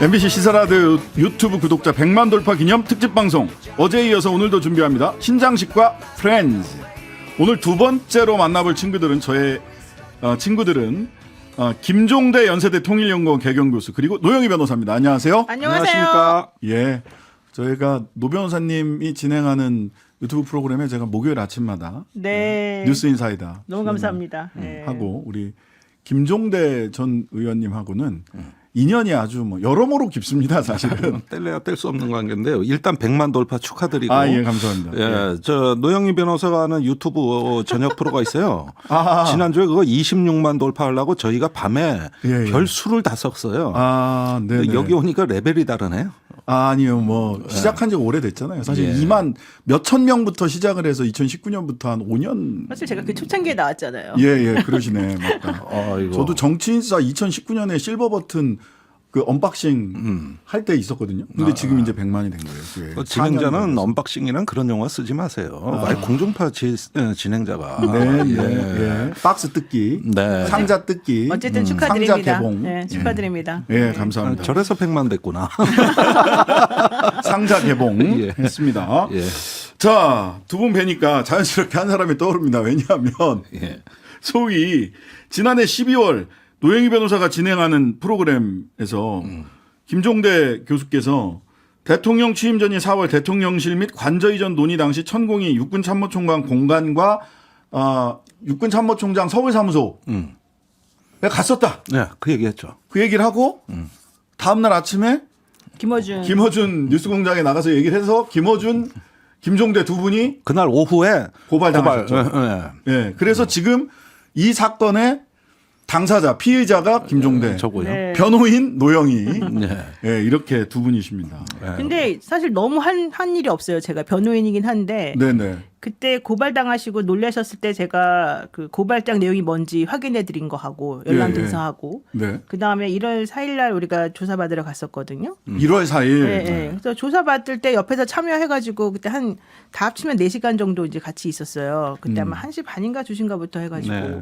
MBC 시사라디오 유튜브 구독자 100만 돌파 기념 특집 방송, 어제에 이어서 오늘도 준비합니다. 신장식과 프렌즈. 오늘 두 번째로 만나볼 친구들은 친구들은 김종대 연세대 통일연구원 개경교수 그리고 노영희 변호사입니다. 안녕하세요. 안녕하십니까. 예, 저희가 노 변호사님이 진행하는 유튜브 프로그램에 제가 목요일 아침마다 네. 뉴스 인사이다 너무 감사합니다. 네. 하고 우리 김종대 전 의원님하고는 인연이 아주 여러모로 깊습니다, 사실은. 뗄래야 뗄 수 없는 관계인데요. 일단 100만 돌파 축하드리고. 아, 예, 감사합니다. 예, 저 노영희 변호사가 하는 유튜브 저녁 프로가 있어요. 아. 지난주에 그거 26만 돌파하려고 저희가 밤에 예, 예. 별수를 다 썼어요. 아, 네. 근데 여기 오니까 레벨이 다르네요. 아니요, 시작한 지가 오래됐잖아요. 사실 예. 2만 몇천 명부터 시작을 해서 2019년부터 한 5년. 사실 제가 그 초창기에 나왔잖아요. 예, 그러시네. 맞다. 아이고. 저도 정치인사 2019년에 실버 버튼 그 언박싱 할 때 있었거든요. 근데 지금 이제 100만이 된 거예요. 그게 그 4년 진행자는 전에서. 언박싱이란 그런 용어 쓰지 마세요. 아예 공중파 진행자가. 네. 박스 뜯기, 네. 상자 뜯기, 어쨌든 축하드립니다. 상자 개봉. 네, 축하드립니다. 예, 감사합니다. 저래서 100만 됐구나. 상자 개봉 예. 했습니다. 예. 자, 두 분 뵈니까 자연스럽게 한 사람이 떠오릅니다. 왜냐하면 예. 소위 지난해 12월 노영희 변호사가 진행하는 프로그램에서 김종대 교수께서 대통령 취임 전인 4월 대통령실 및 관저 이전 논의 당시 천공희 육군참모총장 공간과 육군참모총장 서울사무소에 갔었다. 네, 그 얘기했죠. 그 얘기를 하고 다음날 아침에 김어준 뉴스공장에 나가서 얘기를 해서 김종대 두 분이 그날 오후에 고발당하셨죠. 예, 그래서 지금 이 사건의 당사자, 피의자가 김종대, 저고요. 네. 변호인 노영희, 네. 예, 이렇게 두 분이십니다. 근데 사실 너무 한 일이 없어요. 제가 변호인이긴 한데 네네. 그때 고발당하시고 놀라셨을 때 제가 그 고발장 내용이 뭔지 확인해 드린 거 하고 연락 예, 예. 등사하고 네. 그다음에 1월 4일 날 우리가 조사받으러 갔었거든요. 1월 4일. 네, 네. 그래서 조사받을 때 옆에서 참여해가지고 그때 다 합치면 4시간 정도 이제 같이 있었어요. 그때 아마 1시 반인가 2시인가부터 해가지고. 네.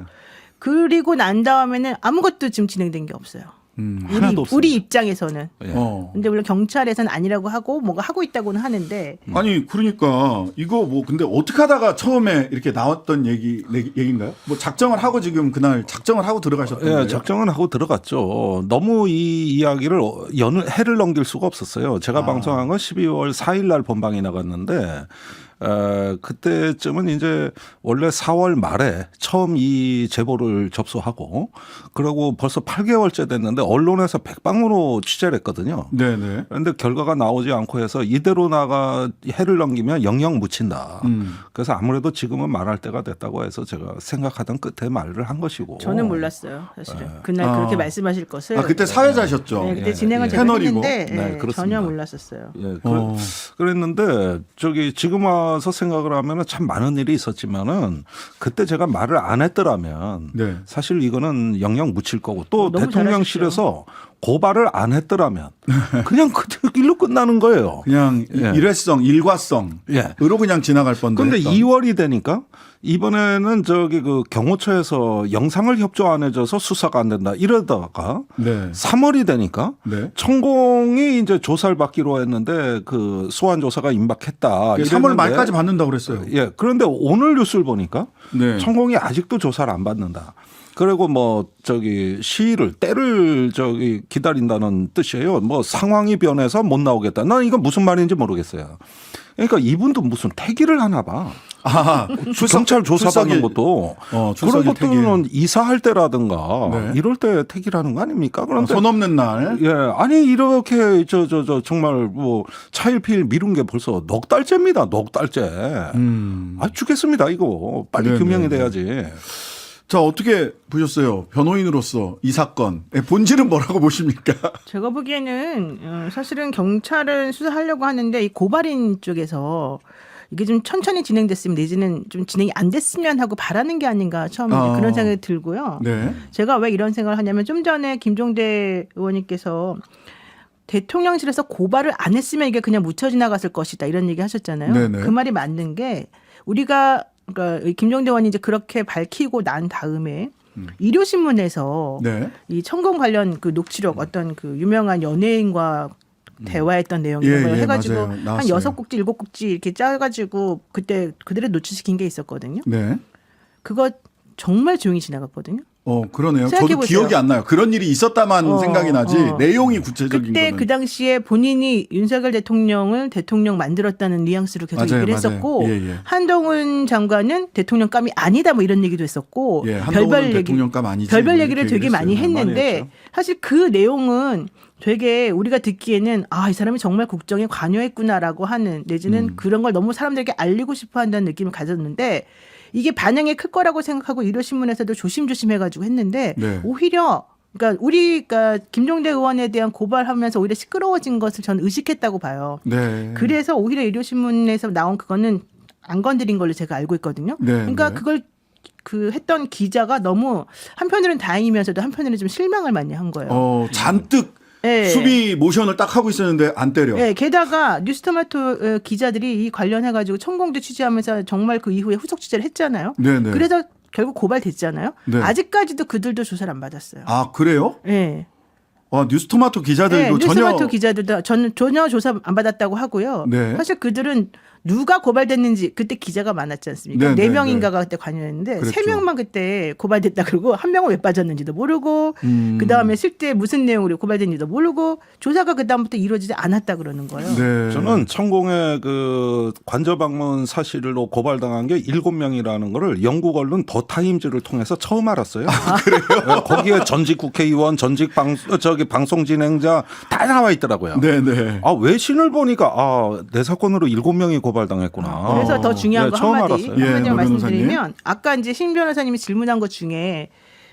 그리고 난 다음에는 아무것도 지금 진행된 게 없어요. 하나도 없어요. 우리 입장에서는. 예. 근데 물론 경찰에서는 아니라고 하고 뭐가 하고 있다고는 하는데 아니 그러니까 이거 근데 어떻게 하다가 처음에 이렇게 나왔던 얘기인가요? 뭐 작정을 하고 지금 그날 작정을 하고 들어가셨던 거예요? 예, 작정은 하고 들어갔죠. 너무 이 이야기를 해를 넘길 수가 없었어요. 제가 방송한 건 12월 4일 날 본방이 나갔는데 그때쯤은 이제 원래 4월 말에 처음 이 제보를 접수하고 그리고 벌써 8개월째 됐는데 언론에서 백방으로 취재를 했거든요. 네네. 그런데 결과가 나오지 않고 해서 이대로 해를 넘기면 영영 묻힌다. 그래서 아무래도 지금은 말할 때가 됐다고 해서 제가 생각하던 끝에 말을 한 것이고. 저는 몰랐어요. 사실은. 그날 그렇게 말씀하실 것을. 그때 사회자셨죠. 네, 그때 진행을 제가 패널이고. 했는데 네, 그렇습니다. 전혀 몰랐었어요. 예, 그랬는데 지금 와서 생각을 하면은 참 많은 일이 있었지만은 그때 제가 말을 안 했더라면 네. 사실 이거는 영영 묻힐 거고 또 너무 대통령실에서 고발을 안 했더라면 그냥 그 일로 끝나는 거예요. 그냥 예. 일과성으로 예. 그냥 지나갈 뻔데. 그런데 2월이 되니까 이번에는 그 경호처에서 영상을 협조 안 해줘서 수사가 안 된다 이러다가 네. 3월이 되니까 네. 천공이 이제 조사를 받기로 했는데 그 소환 조사가 임박했다. 3월 이랬는데 말까지 받는다고 그랬어요. 예. 그런데 오늘 뉴스를 보니까 네. 천공이 아직도 조사를 안 받는다. 그리고 시일을 때를 기다린다는 뜻이에요. 상황이 변해서 못 나오겠다. 난 이건 무슨 말인지 모르겠어요. 그러니까 이분도 무슨 태기를 하나 봐. 경찰 조사받는 것도 그런 것들은 이사할 때라든가 네. 이럴 때 태기라는 거 아닙니까? 그런데 손 없는 날. 예, 아니 이렇게 정말 차일피일 미룬 게 벌써 넉 달째입니다. 넉 달째. 죽겠습니다. 이거 빨리 네네. 규명이 돼야지. 자, 어떻게 보셨어요? 변호인으로서 이 사건. 본질은 뭐라고 보십니까? 제가 보기에는 사실은 경찰은 수사하려고 하는데 이 고발인 쪽에서 이게 좀 천천히 진행됐으면 내지는 좀 진행이 안 됐으면 하고 바라는 게 아닌가 처음에 이제 그런 생각이 들고요. 네. 제가 왜 이런 생각을 하냐면 좀 전에 김종대 의원님께서 대통령실에서 고발을 안 했으면 이게 그냥 묻혀 지나갔을 것이다 이런 얘기 하셨잖아요. 네네. 그 말이 맞는 게 우리가 그러니까 김종대 의원이 이제 그렇게 밝히고 난 다음에 일요신문에서 네. 이 천공 관련 그 녹취록 어떤 그 유명한 연예인과 대화했던 내용 이런 예, 걸 예, 해가지고 맞아요. 한 나왔어요. 6곡지 7곡지 이렇게 짜가지고 그때 그대로 노출시킨 게 있었거든요. 네. 그거 정말 조용히 지나갔거든요. 그러네요. 저도 생각해보세요. 기억이 안 나요. 그런 일이 있었다만 생각이 나지 내용이 구체적인 그때 거는. 그 당시에 본인이 윤석열 대통령을 대통령 만들었다는 뉘앙스로 계속 맞아요, 얘기를 맞아요. 했었고 예, 예. 한동훈 장관은 대통령감이 아니다 뭐 이런 얘기도 했었고 예, 한동훈은 대통령감 아니지. 별별 뭐 얘기를 이렇게 되게 많이 얘기했어요. 많이 했는데 했죠. 사실 그 내용은 되게 우리가 듣기에는 이 사람이 정말 국정에 관여했구나라고 하는 내지는 그런 걸 너무 사람들에게 알리고 싶어 한다는 느낌을 가졌는데 이게 반영이 클 거라고 생각하고 일요신문에서도 조심조심 해가지고 했는데 네. 오히려 그러니까 김종대 의원에 대한 고발하면서 오히려 시끄러워진 것을 저는 의식했다고 봐요. 네. 그래서 오히려 일요신문에서 나온 그거는 안 건드린 걸로 제가 알고 있거든요. 네, 그러니까 네. 그걸 했던 기자가 너무 한편으로는 다행이면서도 한편으로는 좀 실망을 많이 한 거예요. 잔뜩 예. 수비 모션을 딱 하고 있었는데 안 때려. 예, 게다가 뉴스토마토 기자들이 이 관련해가지고 천공도 취재하면서 정말 그 이후에 후속 취재를 했잖아요. 네네. 그래서 결국 고발됐잖아요. 네. 아직까지도 그들도 조사를 안 받았어요. 아 그래요? 예. 뉴스토마토 기자들도 네, 전혀. 뉴스토마토 기자들도 전혀 조사 안 받았다고 하고요. 네. 사실 그들은 누가 고발됐는지 그때 기자가 많았지 않습니까? 네, 네 명인가가 네. 그때 관여했는데 그랬죠. 세 명만 그때 고발됐다 그러고 한 명은 왜 빠졌는지도 모르고 그 다음에 실제 무슨 내용으로 고발됐는지도 모르고 조사가 그 다음부터 이루어지지 않았다 그러는 거예요. 네. 저는 천공의 그 관저 방문 사실로 고발당한 게 7명이라는 거를 영국 언론 더 타임즈를 통해서 처음 알았어요. 그래요? 거기에 전직 국회의원, 전직 방송 진행자 다 나와 있더라고요. 네네. 외신을 보니까 내 사건으로 7명이 고발당했구나. 그래서 더 중요한 거 처음 한마디 알았어요. 예, 한마디만 노 말씀드리면 아까 이제 신 변호사님이 질문한 것 중에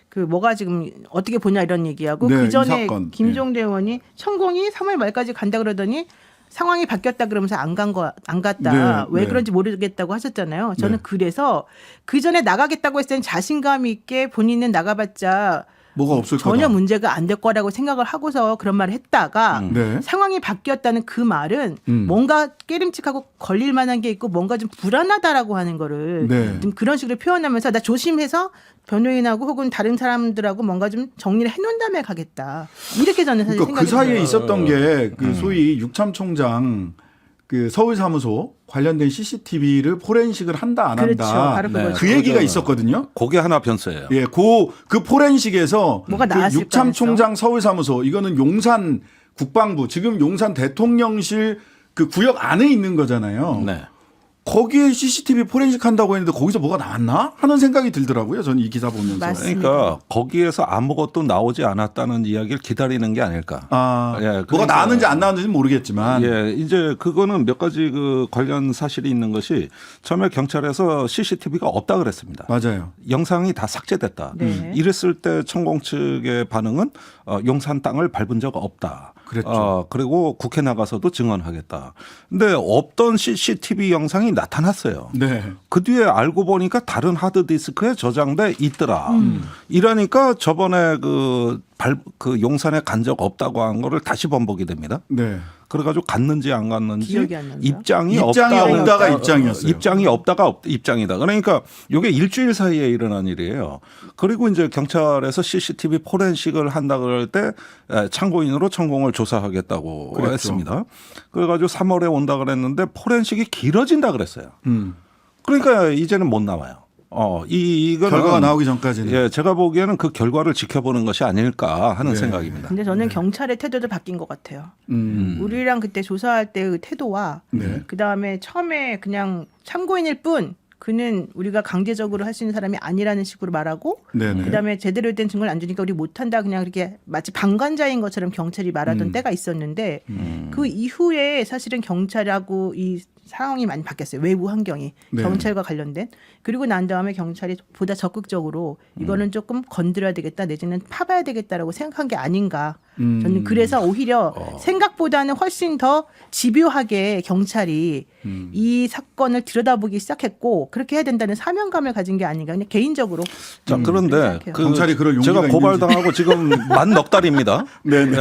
그 뭐가 지금 어떻게 보냐 이런 얘기하고 네, 그 이 전에 사건. 김종대 의원이 천공이 3월 말까지 간다 그러더니 상황이 바뀌었다 그러면서 안 갔다. 네, 왜 네. 그런지 모르겠다고 하셨잖아요. 저는 네. 그래서 그 전에 나가겠다고 했을 땐 자신감 있게 본인은 나가봤자 뭐가 없을 전혀 거다. 문제가 안 될 거라고 생각을 하고서 그런 말을 했다가 네. 상황이 바뀌었다는 그 말은 뭔가 깨름칙하고 걸릴 만한 게 있고 뭔가 좀 불안하다라고 하는 거를 네. 좀 그런 식으로 표현하면서 나 조심해서 변호인하고 혹은 다른 사람들하고 뭔가 좀 정리를 해놓은 다음에 가겠다. 이렇게 저는 사실 그러니까 그 생각이 사이에 들어요. 있었던 게 그 소위 육참 총장 그 서울사무소 관련된 CCTV를 포렌식을 한다 안 그렇죠. 한다. 바로 네. 그거죠. 그 얘기가 그거죠. 있었거든요. 그게 하나 변수예요. 예, 그 포렌식에서 뭐가 그 나왔을까 육참 해서. 총장 서울사무소 이거는 용산 국방부 지금 용산 대통령실 그 구역 안에 있는 거잖아요. 네. 거기에 CCTV 포렌식 한다고 했는데 거기서 뭐가 나왔나 하는 생각이 들더라고요. 저는 이 기사 보면서. 맞습니다. 그러니까 거기에서 아무것도 나오지 않았다는 이야기를 기다리는 게 아닐까. 아, 예, 뭐가 그러니까- 나왔는지 안 나왔는지는 모르겠지만. 예, 이제 그거는 몇 가지 그 관련 사실이 있는 것이 처음에 경찰에서 CCTV가 없다 그랬습니다. 맞아요. 영상이 다 삭제됐다. 네. 이랬을 때 천공 측의 반응은 용산 땅을 밟은 적 없다. 그랬죠. 그리고 국회 나가서도 증언하겠다. 근데 없던 CCTV 영상이 나타났어요. 네. 그 뒤에 알고 보니까 다른 하드디스크에 저장돼 있더라. 이러니까 저번에 그 용산에 간 적 없다고 한 거를 다시 번복이 됩니다. 네. 그래가지고 갔는지 안 갔는지 기억이 안 난다. 입장이 입장이 없다. 없다가 입장이었어요. 입장이 없다가 입장이다. 그러니까 이게 일주일 사이에 일어난 일이에요. 그리고 이제 경찰에서 CCTV 포렌식을 한다 그럴 때 참고인으로 천공을 조사하겠다고 그랬죠. 했습니다. 그래가지고 3월에 온다 그랬는데 포렌식이 길어진다 그랬어요. 음. 그러니까 이제는 못 나와요. 이거는 결과가 나오기 전까지는. 예, 제가 보기에는 그 결과를 지켜보는 것이 아닐까 하는 네. 생각입니다. 근데 저는 경찰의 태도도 바뀐 것 같아요. 음. 우리랑 그때 조사할 때 그 태도와 네. 그다음에 처음에 그냥 참고인일 뿐 그는 우리가 강제적으로 할 수 있는 사람이 아니라는 식으로 말하고 네네. 그다음에 제대로 된 증거를 안 주니까 우리 못한다 그냥 그렇게 마치 방관자인 것처럼 경찰이 말하던 때가 있었는데 그 이후에 사실은 경찰하고 이 상황이 많이 바뀌었어요. 외부 환경이 네. 경찰과 관련된 그리고 난 다음에 경찰이 보다 적극적으로 이거는 조금 건드려야 되겠다 내지는 파봐야 되겠다라고 생각한 게 아닌가. 저는 그래서 오히려 생각보다는 훨씬 더 집요하게 경찰이 이 사건을 들여다보기 시작했고 그렇게 해야 된다는 사명감을 가진 게 아닌가 그냥 개인적으로 자, 그런데 생각해요. 경찰이 그럴 용기가 제가 고발당하고 지금 만 넉 달입니다. 네네.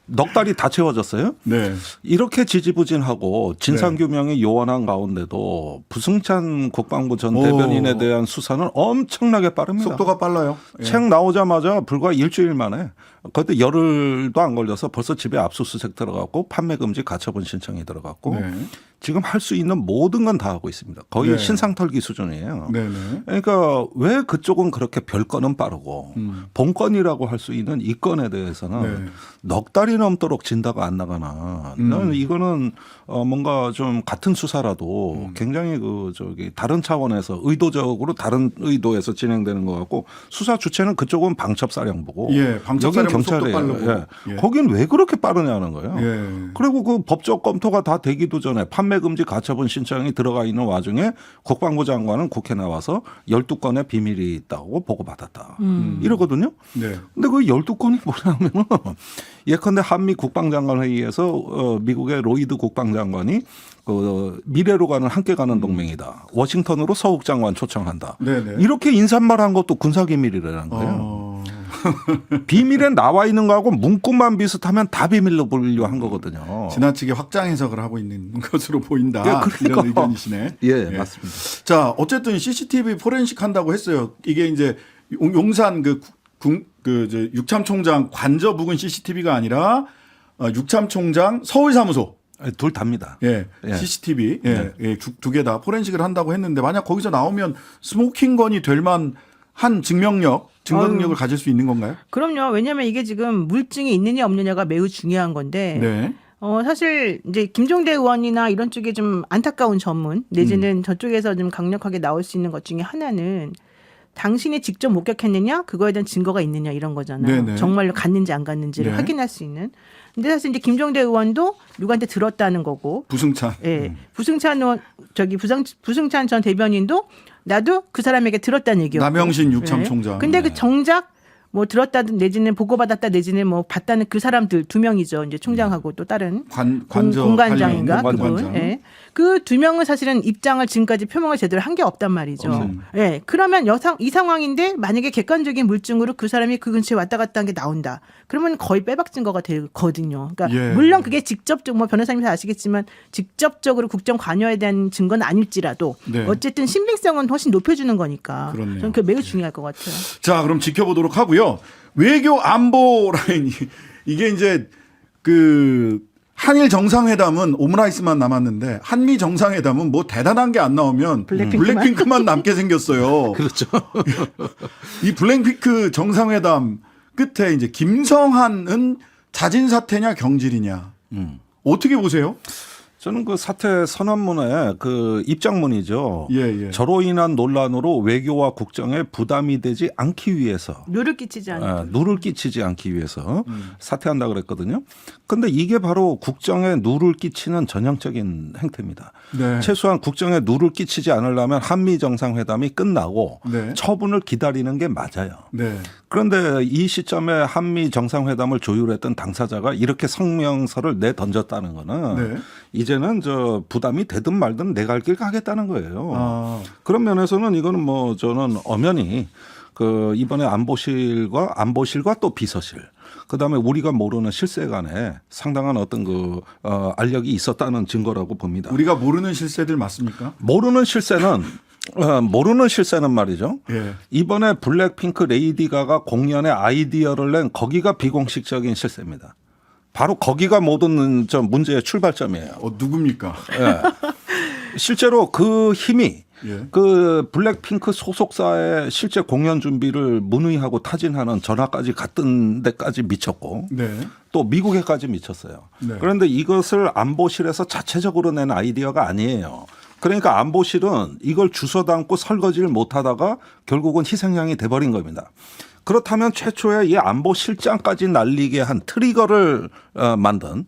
넉 달이 다 채워졌어요. 네. 이렇게 지지부진하고 진상규명이 요원한 가운데도 부승찬 국방부 전 오. 대변인에 대한 수사는 엄청나게 빠릅니다. 속도가 빨라요. 예. 책 나오자마자 불과 일주일 만에 그때 열흘도 안 걸려서 벌써 집에 압수수색 들어갔고 판매 금지 가처분 신청이 들어갔고 네. 지금 할 수 있는 모든 건 다 하고 있습니다. 거의 네. 신상털기 수준이에요. 네네. 그러니까 왜 그쪽은 그렇게 별건은 빠르고 본건이라고 할 수 있는 이 건에 대해서는 네. 넉 달이 넘도록 진다가 안 나가나. 나는 이거는 뭔가 좀 같은 수사라도 굉장히 다른 차원에서 의도적으로 다른 의도에서 진행되는 것 같고 수사 주체는 그쪽은 방첩사령부고 예, 방첩사령부 여긴 속도 경찰이에요. 빠르고. 예. 예. 거긴 왜 그렇게 빠르냐는 거예요. 예. 그리고 그 법적 검토가 다 되기도 전에 판매 금지 가처분 신청이 들어가 있는 와중에 국방부 장관은 국회 나와서 12건의 비밀이 있다고 보고받았다. 이러거든요. 네. 근데 그 12건이 뭐냐면은 예컨대 한미 국방장관 회의에서 미국의 로이드 국방장관이 그 미래로 가는 함께 가는 동맹이다. 워싱턴으로 서욱 장관 초청한다. 네네. 이렇게 인사말한 것도 군사기밀이라는 거예요. 비밀에 나와 있는 거하고 문구만 비슷하면 다 비밀로 분류한 거거든요. 지나치게 확장 해석을 하고 있는 것으로 보인다. 예, 그러니까. 이런 의견이시네. 예, 맞습니다. 자, 어쨌든 CCTV 포렌식 한다고 했어요. 이게 이제 용산 육참 총장 관저 부근 CCTV가 아니라 육참 총장 서울 사무소. 둘 다입니다. 예, 예. CCTV 네. 두 개 다 포렌식을 한다고 했는데 만약 거기서 나오면 스모킹건이 될 만한 증거능력을 가질 수 있는 건가요? 그럼요. 왜냐하면 이게 지금 물증이 있느냐 없느냐가 매우 중요한 건데 네. 사실 이제 김종대 의원이나 이런 쪽에 좀 안타까운 전문 내지는 저쪽에서 좀 강력하게 나올 수 있는 것 중에 하나는 당신이 직접 목격했느냐 그거에 대한 증거가 있느냐 이런 거잖아요. 네네. 정말로 갔는지 안 갔는지를 네. 확인할 수 있는. 근데 사실 이제 김종대 의원도 누구한테 들었다는 거고, 부승찬. 예, 부승찬 의원 부승찬 전 대변인도 나도 그 사람에게 들었다는 얘기였고. 남영신 육참 예. 총장. 근데 그 정작 뭐 들었다든 내지는 보고받았다 내지는 뭐 봤다는 그 사람들 두 명이죠. 이제 총장하고 또 다른 관저 공관장인가 관련 그분. 공관장. 예. 그 두 명은 사실은 입장을 지금까지 표명을 제대로 한 게 없단 말이죠. 예. 그러면 이 상황인데 만약에 객관적인 물증으로 그 사람이 그 근처에 왔다 갔다 한 게 나온다. 그러면 거의 빼박 증거가 되거든요. 그러니까 예. 물론 그게 직접적 뭐 변호사님도 아시겠지만 직접적으로 국정 관여에 대한 증거는 아닐지라도 네. 어쨌든 신빙성은 훨씬 높여주는 거니까. 그렇네요. 저는 그게 매우 중요할 것 같아요. 자, 그럼 지켜보도록 하고요. 외교 안보 라인이 이게 이제 그 한일 정상회담은 오므라이스만 남았는데 한미 정상회담은 뭐 대단한 게 안 나오면 블랙핑크만 남게 생겼어요. 그렇죠. 이 블랙핑크 정상회담 끝에 이제 김성한은 자진 사퇴냐 경질이냐 어떻게 보세요? 저는 그 사퇴 선언문의 그 입장문이죠. 예. 저로 인한 논란으로 외교와 국정에 부담이 되지 않기 위해서 누를 끼치지 않는. 누를 끼치지 않기 위해서 사퇴한다 그랬거든요. 그런데 이게 바로 국정에 누를 끼치는 전형적인 행태입니다. 네. 최소한 국정에 누를 끼치지 않으려면 한미 정상회담이 끝나고 네. 처분을 기다리는 게 맞아요. 네. 그런데 이 시점에 한미 정상회담을 조율했던 당사자가 이렇게 성명서를 내던졌다는 거는 네. 이제는 저 부담이 되든 말든 내 갈 길 가겠다는 거예요. 아. 그런 면에서는 이거는 뭐 저는 엄연히 그 이번에 안보실과 또 비서실 그다음에 우리가 모르는 실세 간에 상당한 어떤 그 알력이 있었다는 증거라고 봅니다. 우리가 모르는 실세들 맞습니까? 모르는 실세는 말이죠. 예. 이번에 블랙핑크 레이디 가가 공연의 아이디어를 낸 거기가 비공식적인 실세입니다. 바로 거기가 모든 저 문제의 출발점이에요. 누굽니까? 예. 실제로 그 힘이 예. 그 블랙핑크 소속사의 실제 공연 준비를 문의하고 타진하는 전화까지 갔던 데까지 미쳤고 네. 또 미국에까지 미쳤어요. 네. 그런데 이것을 안보실에서 자체적으로 낸 아이디어가 아니에요. 그러니까 안보실은 이걸 주워 담고 설거지를 못하다가 결국은 희생양이 돼버린 겁니다. 그렇다면 최초에 이 안보실장까지 날리게 한 트리거를 만든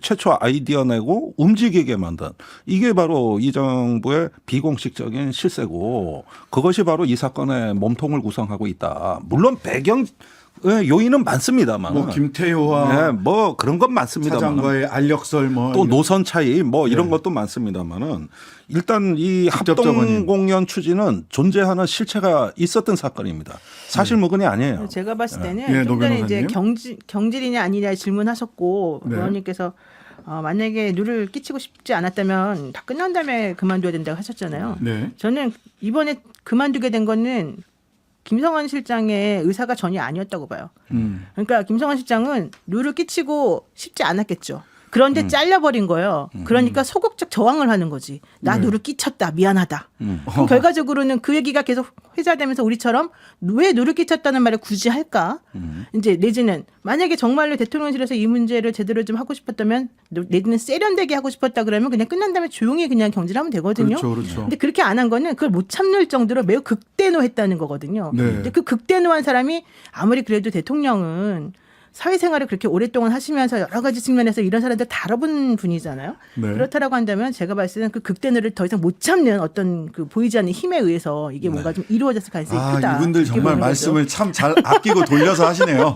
최초 아이디어 내고 움직이게 만든 이게 바로 이 정부의 비공식적인 실세고 그것이 바로 이 사건의 몸통을 구성하고 있다. 물론 배경 요인은 많습니다만. 뭐 김태효와 뭐 그런 건 많습니다만. 차장과의 알력설 뭐 또 노선 차이 뭐 이런 네. 것도 많습니다만은 일단 이 직접적 원인. 합동 공연 추진은 존재하는 실체가 있었던 사건입니다. 사실 무근이 아니에요. 제가 봤을 때는 예, 좀 전에 노 이제 변호사님. 경질이냐 아니냐 질문하셨고 네. 의원님께서 만약에 누를 끼치고 싶지 않았다면 다 끝난 다음에 그만둬야 된다고 하셨잖아요. 네. 저는 이번에 그만두게 된 거는 김성환 실장의 의사가 전혀 아니었다고 봐요. 그러니까 김성환 실장은 누를 끼치고 싶지 않았겠죠. 그런데 잘려버린 거예요. 그러니까 소극적 저항을 하는 거지. 나 누를 끼쳤다. 미안하다. 그럼 결과적으로는 그 얘기가 계속 회자되면서 우리처럼 왜 누를 끼쳤다는 말을 굳이 할까? 이제 내지는 만약에 정말로 대통령실에서 이 문제를 제대로 좀 하고 싶었다면 내지는 세련되게 하고 싶었다 그러면 그냥 끝난 다음에 조용히 그냥 경질하면 되거든요. 그렇죠, 그렇죠. 근데 그렇게 안 한 거는 그걸 못 참을 정도로 매우 극대노했다는 거거든요. 네. 근데 그 극대노한 사람이 아무리 그래도 대통령은 사회생활을 그렇게 오랫동안 하시면서 여러 가지 측면에서 이런 사람들 다뤄본 분이잖아요. 네. 그렇다라고 한다면 제가 봤을 때는 그 극대노를 더 이상 못 참는 어떤 그 보이지 않는 힘에 의해서 이게 뭔가 좀 이루어졌을 가능성이 크다. 이분들 이렇게 정말 보는 거죠. 말씀을 참 잘 아끼고 돌려서 하시네요.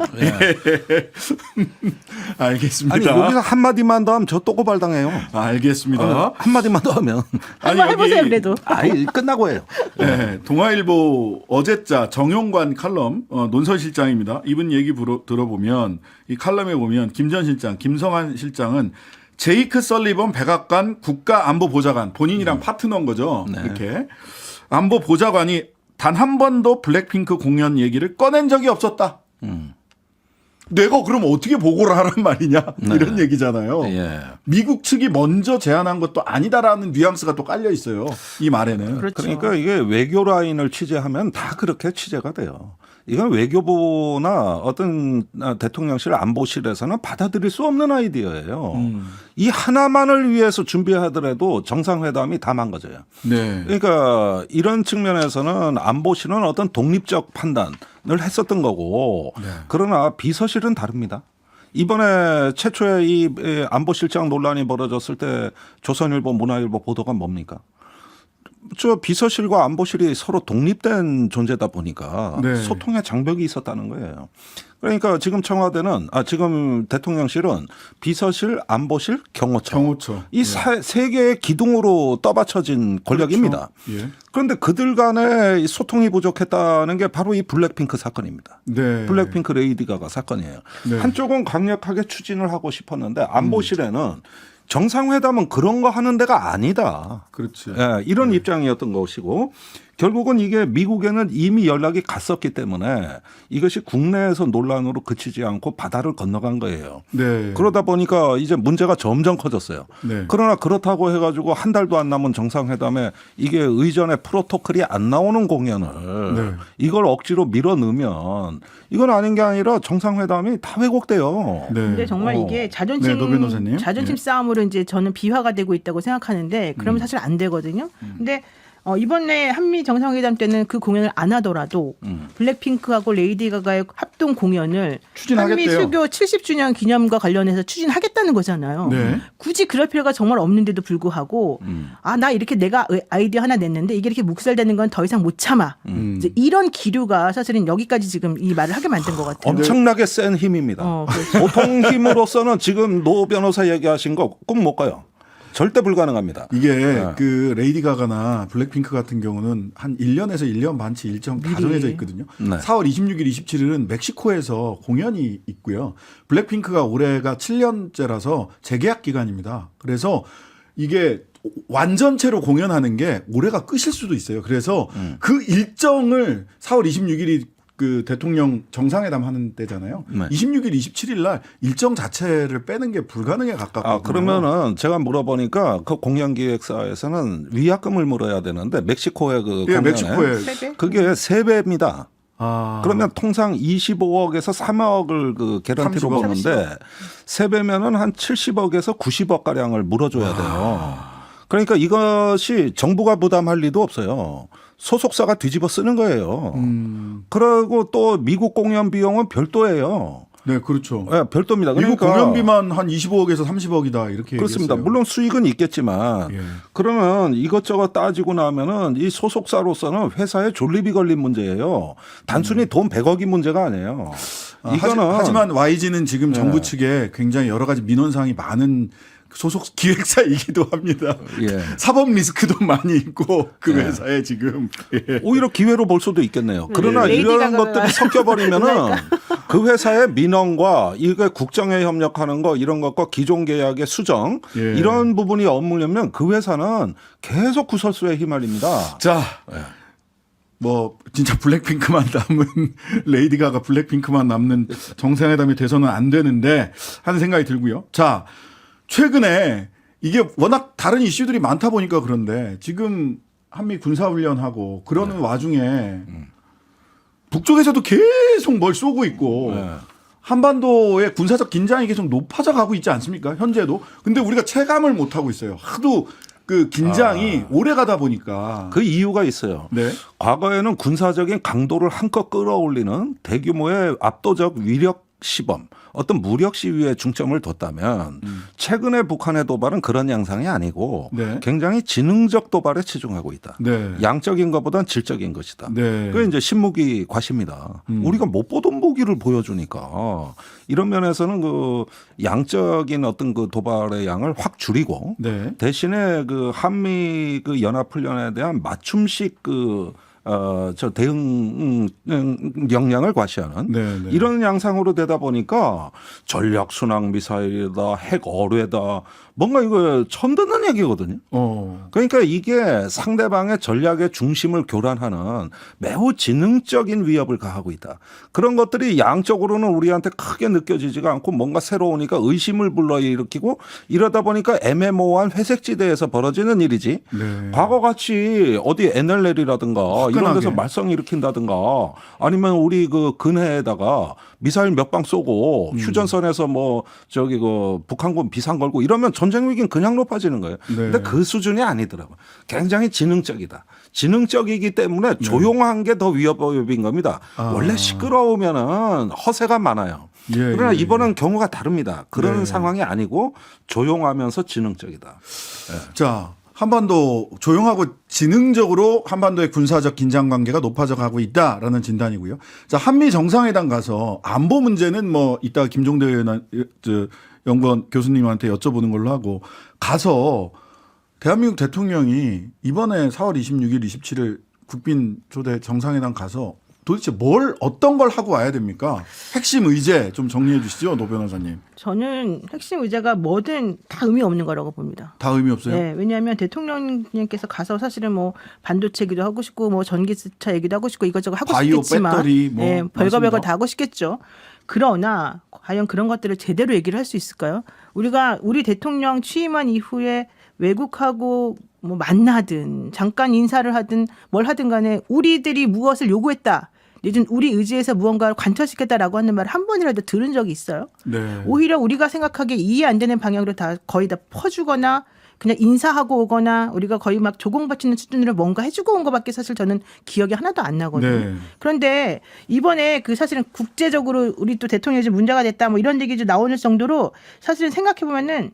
알겠습니다. 아니 여기서 한 마디만 더 하면 저 또 고발당해요. 알겠습니다. 한 마디만 더 하면 한번 해보세요 그래도. 아이 끝나고 해요. 네, 동아일보 어제자 정용관 칼럼 논설실장입니다. 이분 얘기 들어보면 이 칼럼에 보면 김 전 실장, 김성환 실장은 제이크 설리번 백악관 국가안보보좌관 본인이랑 파트너인 거죠. 네. 이렇게 안보보좌관이 단 한 번도 블랙핑크 공연 얘기를 꺼낸 적이 없었다. 내가 그럼 어떻게 보고를 하란 말이냐 이런 얘기잖아요. 예. 미국 측이 먼저 제안한 것도 아니다라는 뉘앙스가 또 깔려 있어요. 이 말에는. 그렇죠. 그러니까 이게 외교 라인을 취재하면 다 그렇게 취재가 돼요. 이건 외교부나 어떤 대통령실 안보실에서는 받아들일 수 없는 아이디어예요. 이 하나만을 위해서 준비하더라도 정상회담이 다 망가져요. 네. 그러니까 이런 측면에서는 안보실은 어떤 독립적 판단을 했었던 거고 그러나 비서실은 다릅니다. 이번에 최초의 이 안보실장 논란이 벌어졌을 때 조선일보, 문화일보 보도가 뭡니까? 저 비서실과 안보실이 서로 독립된 존재다 보니까 네. 소통의 장벽이 있었다는 거예요. 그러니까 지금 청와대는 지금 대통령실은 비서실, 안보실, 경호처. 이 세 개의 기둥으로 떠받쳐진 권력입니다. 그렇죠. 예. 그런데 그들 간에 이 소통이 부족했다는 게 바로 이 블랙핑크 사건입니다. 네. 블랙핑크 레이디 가가 사건이에요. 네. 한쪽은 강력하게 추진을 하고 싶었는데 안보실에는 정상회담은 그런 거 하는 데가 아니다. 그렇지. 예, 이런 입장이었던 것이고 결국은 이게 미국에는 이미 연락이 갔었기 때문에 이것이 국내에서 논란으로 그치지 않고 바다를 건너간 거예요. 네. 그러다 보니까 이제 문제가 점점 커졌어요. 네. 그러나 그렇다고 해가지고 한 달도 안 남은 정상회담에 이게 의전의 프로토콜이 안 나오는 공연을 네. 이걸 억지로 밀어넣으면 이건 아닌 게 아니라 정상회담이 다 왜곡돼요. 네. 근데 정말 이게 자존심, 네, 노 변호사님. 자존심 네. 싸움으로 이제 저는 비화가 되고 있다고 생각하는데 그러면 사실 안 되거든요. 근데 이번에 한미 정상회담 때는 그 공연을 안 하더라도 블랙핑크하고 레이디 가가의 합동 공연을 한미 추진하겠대요. 수교 70주년 기념과 관련해서 추진하겠다는 거잖아요. 네. 굳이 그럴 필요가 정말 없는데도 불구하고 나 이렇게 내가 아이디어 하나 냈는데 이게 이렇게 묵살되는 건 더 이상 못 참아. 이제 이런 기류가 사실은 여기까지 지금 이 말을 하게 만든 것 같아요. 엄청나게 센 힘입니다. 그렇죠. 보통 힘으로서는 지금 노 변호사 얘기하신 거 꼭 못 가요. 절대 불가능합니다. 이게 네. 그 레이디 가가나 블랙핑크 같은 경우는 한 1년에서 1년 반치 일정 다 정해져 있거든요. 네. 4월 26일, 27일은 멕시코에서 공연이 있고요. 블랙핑크가 올해가 7년째라서 재계약 기간입니다. 그래서 이게 완전체로 공연하는 게 올해가 끝일 수도 있어요. 그래서 그 일정을 4월 26일이 그 대통령 정상회담 하는 때잖아요. 네. 26일, 27일 날 일정 자체를 빼는 게 불가능에 가깝거든요. 그러면은 제가 물어보니까 그 공연기획사에서는 위약금을 물어야 되는데 멕시코의 그 예, 공연에 멕시코에 그게 3배입니다. 아. 그러면 통상 25억에서 3억을 그 개런티로 30억. 보는데 3배면은 한 70억에서 90억 가량을 물어줘야 돼요. 그러니까 이것이 정부가 부담할 리도 없어요. 소속사가 뒤집어 쓰는 거예요. 그리고 또 미국 공연 비용은 별도예요. 네, 그렇죠. 네, 별도입니다. 미국 그러니까 공연비만 한 25억에서 30억이다 이렇게 그렇습니다. 얘기했어요. 물론 수익은 있겠지만 예. 그러면 이것저것 따지고 나면은 이 소속사로서는 회사에 존립이 걸린 문제예요. 단순히 돈 100억이 문제가 아니에요. 이거는 하지만 YG는 지금 네. 정부 측에 굉장히 여러 가지 민원사항이 많은 소속 기획사이기도 합니다. 예. 사법 리스크도 많이 있고 그 회사에 지금 예. 오히려 기회로 볼 수도 있겠네요. 그러나 레이디 이런 가가가 것들이 섞여버리면은 그 회사의 민원과 이게 국정에 협력하는 거 이런 것과 기존 계약의 수정 예. 이런 부분이 없으려면 그 회사는 계속 구설수에 휘말립니다. 자, 뭐 진짜 블랙핑크만 남은 레이디 가가 블랙핑크만 남는 정상회담이 돼서는 안 되는데 하는 생각이 들고요. 자, 최근에 이게 워낙 다른 이슈들이 많다 보니까 그런데 지금 한미 군사훈련하고 그러는 와중에 북쪽에서도 계속 뭘 쏘고 있고 네. 한반도의 군사적 긴장이 계속 높아져 가고 있지 않습니까? 현재도. 근데 우리가 체감을 못 하고 있어요. 하도 그 긴장이 오래 가다 보니까. 그 이유가 있어요. 네. 과거에는 군사적인 강도를 한껏 끌어올리는 대규모의 압도적 위력 시범, 어떤 무력 시위에 중점을 뒀다면 최근에 북한의 도발은 그런 양상이 아니고 네. 굉장히 지능적 도발에 치중하고 있다. 네. 양적인 것보단 질적인 것이다. 네. 그게 이제 신무기 과시입니다. 우리가 못 보던 무기를 보여주니까 이런 면에서는 그 양적인 어떤 그 도발의 양을 확 줄이고 네. 대신에 그 한미 그 연합훈련에 대한 맞춤식 저 대응 역량을 과시하는 네, 네. 이런 양상으로 되다 보니까 전략 순항 미사일이다, 핵 어뢰다, 뭔가 이거 처음 듣는 얘기거든요. 그러니까 이게 상대방의 전략의 중심을 교란하는 매우 지능적인 위협을 가하고 있다. 그런 것들이 양적으로는 우리한테 크게 느껴지지가 않고 뭔가 새로우니까 의심을 불러일으키고 이러다 보니까 애매모호한 회색지대에서 벌어지는 일이지. 네. 과거같이 어디 NLL이라든가 이런 데서 말썽 일으킨다든가 아니면 우리 그 근해에다가 미사일 몇 방 쏘고 휴전선에서 뭐 저기 그 북한군 비상 걸고 이러면 전쟁 위기는 그냥 높아지는 거예요. 네. 근데 그 수준이 아니더라고요. 굉장히 지능적이다. 지능적이기 때문에 조용한 게 더 위협인 겁니다. 원래 시끄러우면은 허세가 많아요. 예, 그러나 예, 이번은 경우가 다릅니다. 그런 네. 상황이 아니고 조용하면서 지능적이다. 자, 한반도 조용하고 지능적으로 한반도의 군사적 긴장 관계가 높아져 가고 있다라는 진단이고요. 자, 한미 정상회담 가서 안보 문제는 뭐 이따가 김종대 연구원 교수님한테 여쭤보는 걸로 하고 가서 대한민국 대통령이 이번에 4월 26일, 27일 국빈 초대 정상회담 가서 도대체 어떤 걸 하고 와야 됩니까? 핵심 의제 좀 정리해 주시죠, 노 변호사님. 저는 핵심 의제가 뭐든 다 의미 없는 거라고 봅니다. 다 의미 없어요? 네, 왜냐하면 대통령님께서 가서 사실은 뭐 반도체 얘기도 하고 싶고 뭐 전기차 얘기도 하고 싶고 이것저것 하고 바이오, 싶겠지만 배터리 뭐 네, 별거 많습니다. 다 하고 싶겠죠. 그러나 과연 그런 것들을 제대로 얘기를 할 수 있을까요? 우리 대통령 취임한 이후에 외국하고 뭐 만나든 잠깐 인사를 하든 뭘 하든 간에 우리들이 무엇을 요구했다. 요즘 우리 의지에서 무언가를 관철시켰다라고 하는 말을 한 번이라도 들은 적이 있어요? 네. 오히려 우리가 생각하기에 이해 안 되는 방향으로 거의 다 퍼주거나 그냥 인사하고 오거나 우리가 거의 막 조공바치는 수준으로 뭔가 해주고 온 것밖에 사실 저는 기억이 하나도 안 나거든요. 네. 그런데 이번에 그 사실은 국제적으로 우리 또 대통령이 좀 문제가 됐다 뭐 이런 얘기 좀 나오는 정도로 사실은 생각해 보면은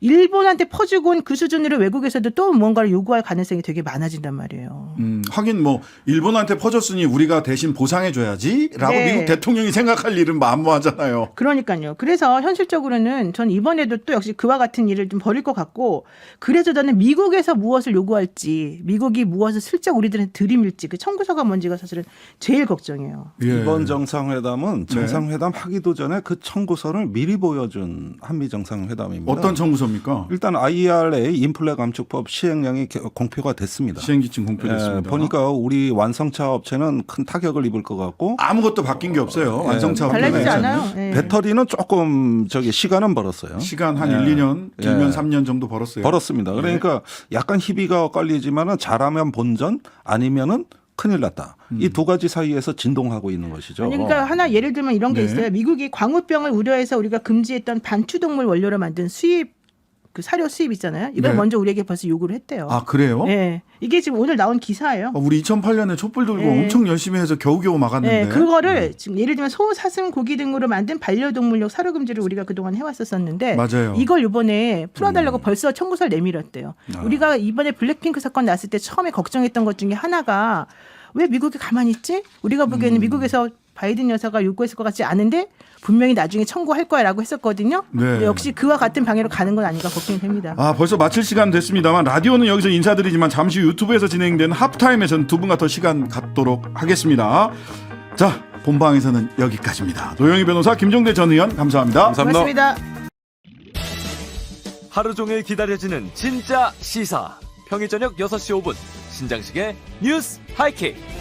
일본한테 퍼주고 온 그 수준으로 외국에서도 또 뭔가를 요구할 가능성이 되게 많아진단 말이에요. 하긴 뭐 일본한테 퍼줬으니 우리가 대신 보상해줘야지라고 네. 미국 대통령이 생각할 일은 만무하잖아요. 그러니까요. 그래서 현실적으로는 전 이번에도 또 역시 그와 같은 일을 좀 벌일 것 같고 그래서 저는 미국에서 무엇을 요구할지 미국이 무엇을 슬쩍 우리들한테 들이밀지 그 청구서가 뭔지가 사실은 제일 걱정이에요. 예. 이번 정상회담은 정상회담 하기도 전에 그 청구서를 미리 보여준 한미 정상회담입니다. 어떤 청구서입니까? 일단 IRA 인플레 감축법 시행령이 공표가 됐습니다. 시행기증 공표됐습니다. 보니까 우리 완성차 업체는 큰 타격을 입을 것 같고 아무것도 바뀐 게 없어요. 완성차 달라지지 확인에. 않아요. 네. 배터리는 조금 시간은 벌었어요. 시간 한 1, 2년 길면 예. 3년 정도 벌었어요. 벌었습니다. 그러니까 약간 희비가 엇갈리지만은 잘하면 본전 아니면은 큰일 났다. 이 두 가지 사이에서 진동하고 있는 것이죠. 아니, 그러니까 하나 예를 들면 이런 게 네. 있어요. 미국이 광우병을 우려해서 우리가 금지했던 반추동물 원료로 만든 수입 그 사료 수입 있잖아요. 이걸 네. 먼저 우리에게 벌써 요구를 했대요. 아 그래요? 네. 이게 지금 오늘 나온 기사예요. 우리 2008년에 촛불 들고 네. 엄청 열심히 해서 겨우겨우 막았는데. 네, 그거를 지금 예를 들면 소, 사슴, 고기 등으로 만든 반려동물용 사료 금지를 우리가 그동안 해왔었는데 맞아요. 이걸 이번에 풀어달라고 벌써 청구서를 내밀었대요. 우리가 이번에 블랙핑크 사건 났을 때 처음에 걱정했던 것 중에 하나가 왜 미국이 가만히 있지? 우리가 보기에는 미국에서 바이든 여사가 요구했을 것 같지 않은데 분명히 나중에 청구할 거야라고 했었거든요. 네. 근데 역시 그와 같은 방향으로 가는 건 아닌가 걱정이 됩니다. 아 벌써 마칠 시간 됐습니다만 라디오는 여기서 인사드리지만 잠시 후 유튜브에서 진행된 하프타임에서는 두 분과 더 시간 갖도록 하겠습니다. 자 본방에서는 여기까지입니다. 노영희 변호사, 김종대 전 의원 감사합니다. 감사합니다. 고맙습니다. 하루 종일 기다려지는 진짜 시사. 평일 저녁 6시 5분 신장식의 뉴스 하이킥.